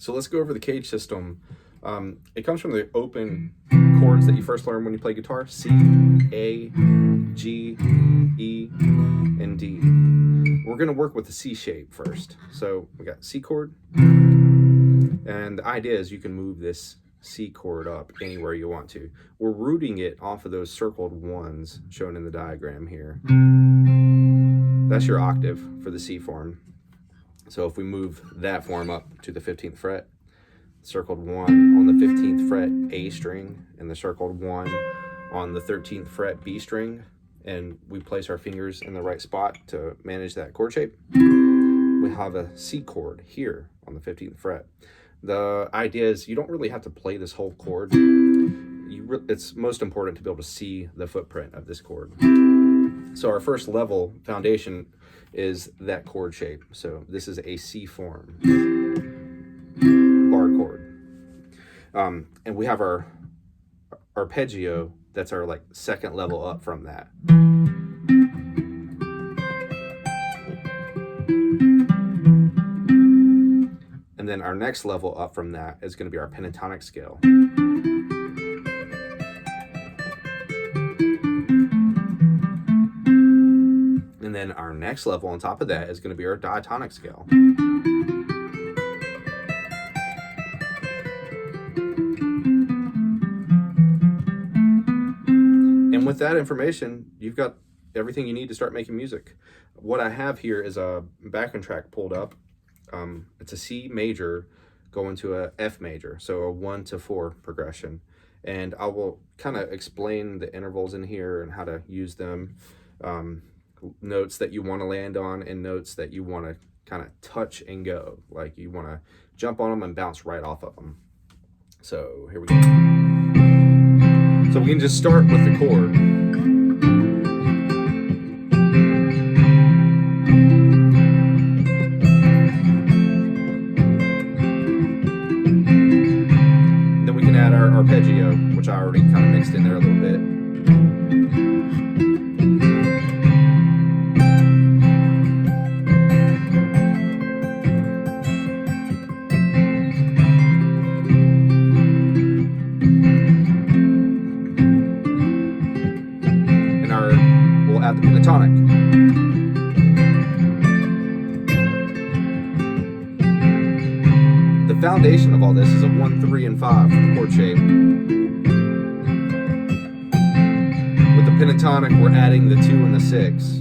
So let's go over the CAGED system. It comes from the open chords that you first learn when you play guitar: C, A, G, E, and D. We're going to work with the C shape first. So we got C chord, and the idea is you can move this C chord up anywhere you want to. We're rooting it off of those circled ones shown in the diagram here. That's your octave for the C form. So if we move that form up to the 15th fret, circled 1 on the 15th fret A string, and the circled 1 on the 13th fret B string, and we place our fingers in the right spot to manage that chord shape, we have a C chord here on the 15th fret. The idea is you don't really have to play this whole chord. It's most important to be able to see the footprint of this chord. So our first level foundation is that chord shape. So this is a C form bar chord. And we have our arpeggio, that's our like second level up from that. And then our next level up from that is going to be our pentatonic scale. And then our next level on top of that is going to be our diatonic scale. And with that information, you've got everything you need to start making music. What I have here is a backing track pulled up. It's a C major going to a F major, so a 1 to 4 progression. And I will kind of explain the intervals in here and how to use them. Notes that you want to land on and notes that you want to kind of touch and go, like you want to jump on them and bounce right off of them. So here we go. So we can just start with the chord. Then we can add our arpeggio, which I already kind of mixed in there a little bit. The pentatonic. The foundation of all this is a 1, 3, and 5 for the chord shape. With the pentatonic, we're adding the 2 and the 6.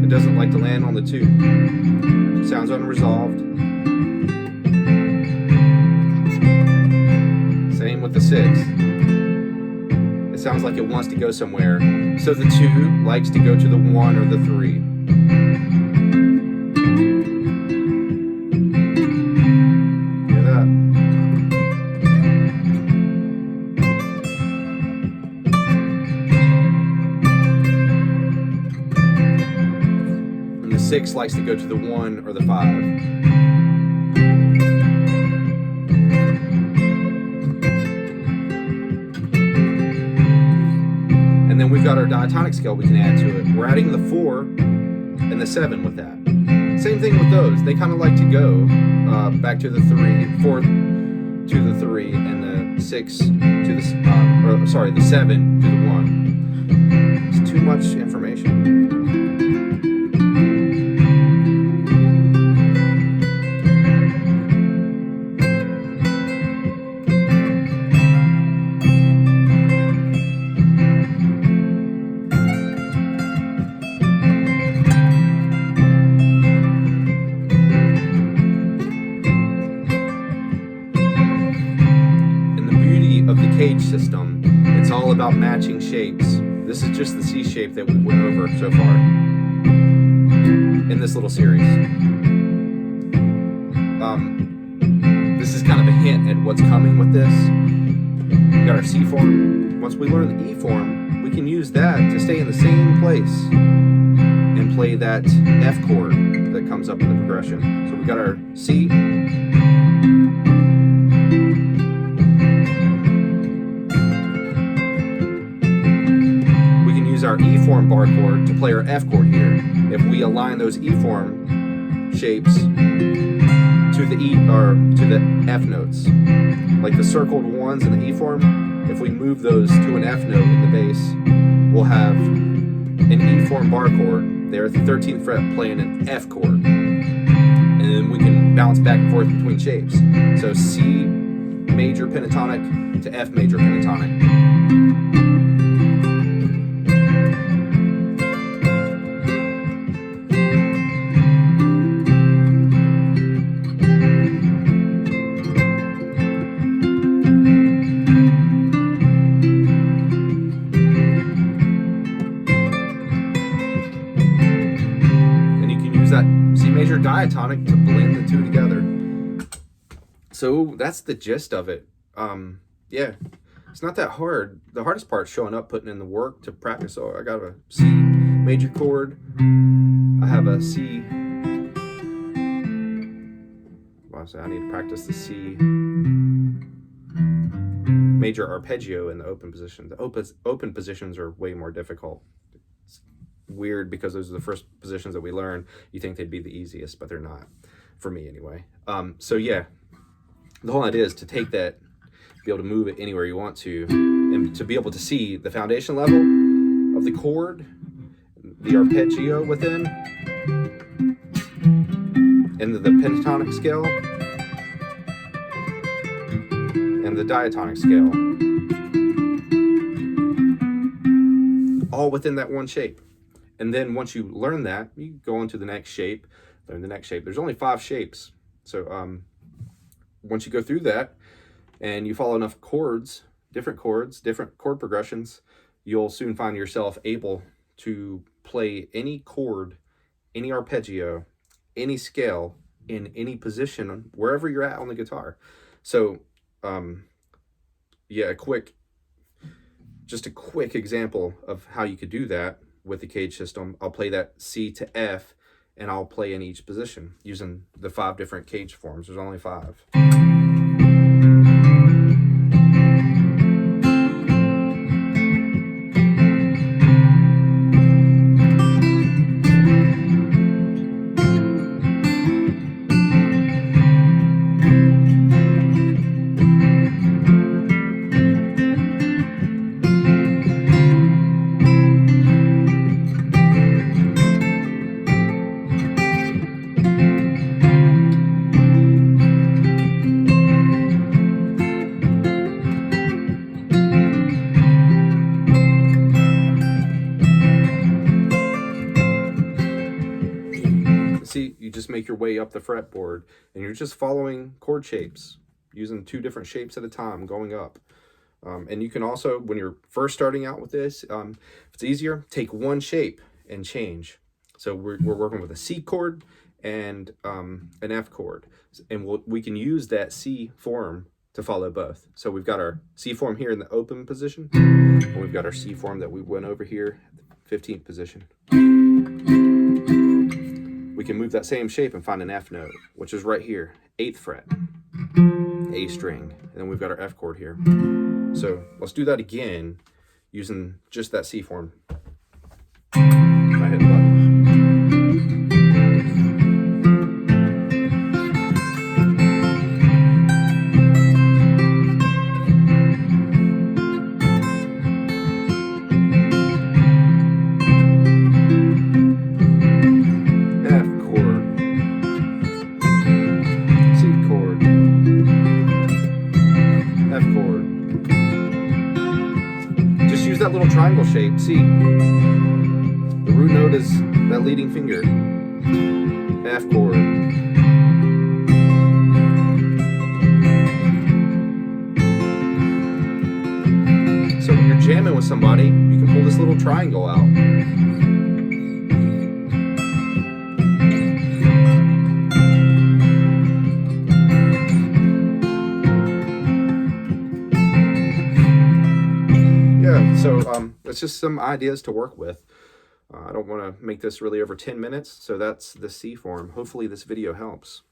Doesn't like to land on the 2. Sounds unresolved. Same with the 6. It sounds like it wants to go somewhere. So the 2 likes to go to the 1 or the 3. Hear that? The 6 likes to go to the 1 or the 5. And then we've got our diatonic scale we can add to it. We're adding the 4 and the 7 with that. Same thing with those. They kind of like to go back to the 3, 4 to the 3, and the 6 to the, the 7 to the 1. It's too much information. Of the CAGED system, it's all about matching shapes. This is just the C shape that we went over so far in this little series. This is kind of a hint at what's coming with this. We got our C form. Once we learn the E form, we can use that to stay in the same place and play that F chord that comes up in the progression. So we got our C, our E form bar chord to play our F chord here. If we align those E form shapes to the E or to the F notes, like the circled ones in the E form, if we move those to an F note in the bass, we'll have an E form bar chord there at the 13th fret playing an F chord. And then we can bounce back and forth between shapes. So C major pentatonic to F major pentatonic. That C major diatonic to blend the two together. So that's the gist of it. Yeah, it's not that hard. The hardest part is showing up, putting in the work to practice. So I got a C major chord. I have a C. Well, so I need to practice the C major arpeggio in the open position. The open positions are way more difficult. Weird because those are the first positions that we learn. You think they'd be the easiest, but they're not, for me anyway. So yeah, the whole idea is to take that, be able to move it anywhere you want to, and to be able to see the foundation level of the chord, the arpeggio within, and the pentatonic scale, and the diatonic scale, all within that one shape. And then once you learn that, you go on to the next shape, learn the next shape. There's only 5 shapes. So once you go through that and you follow enough chords, different chord progressions, you'll soon find yourself able to play any chord, any arpeggio, any scale, in any position, wherever you're at on the guitar. So yeah, just a quick example of how you could do that with the CAGED system. I'll play that C to F, and I'll play in each position using the 5 different CAGED forms. There's only 5. See, you just make your way up the fretboard, and you're just following chord shapes, using 2 different shapes at a time, going up. And you can also, when you're first starting out with this, if it's easier, take one shape and change. So we're working with a C chord and an F chord, and we can use that C form to follow both. So we've got our C form here in the open position, and we've got our C form that we went over here at the 15th position. We can move that same shape and find an F note, which is right here, 8th fret, A string, and then we've got our F chord here. So let's do that again using just that C form. I hit the button. That little triangle shape, see, the root note is that leading finger, F chord, so when you're jamming with somebody, you can pull this little triangle out. So that's just some ideas to work with. I don't want to make this really over 10 minutes, so that's the C form. Hopefully this video helps.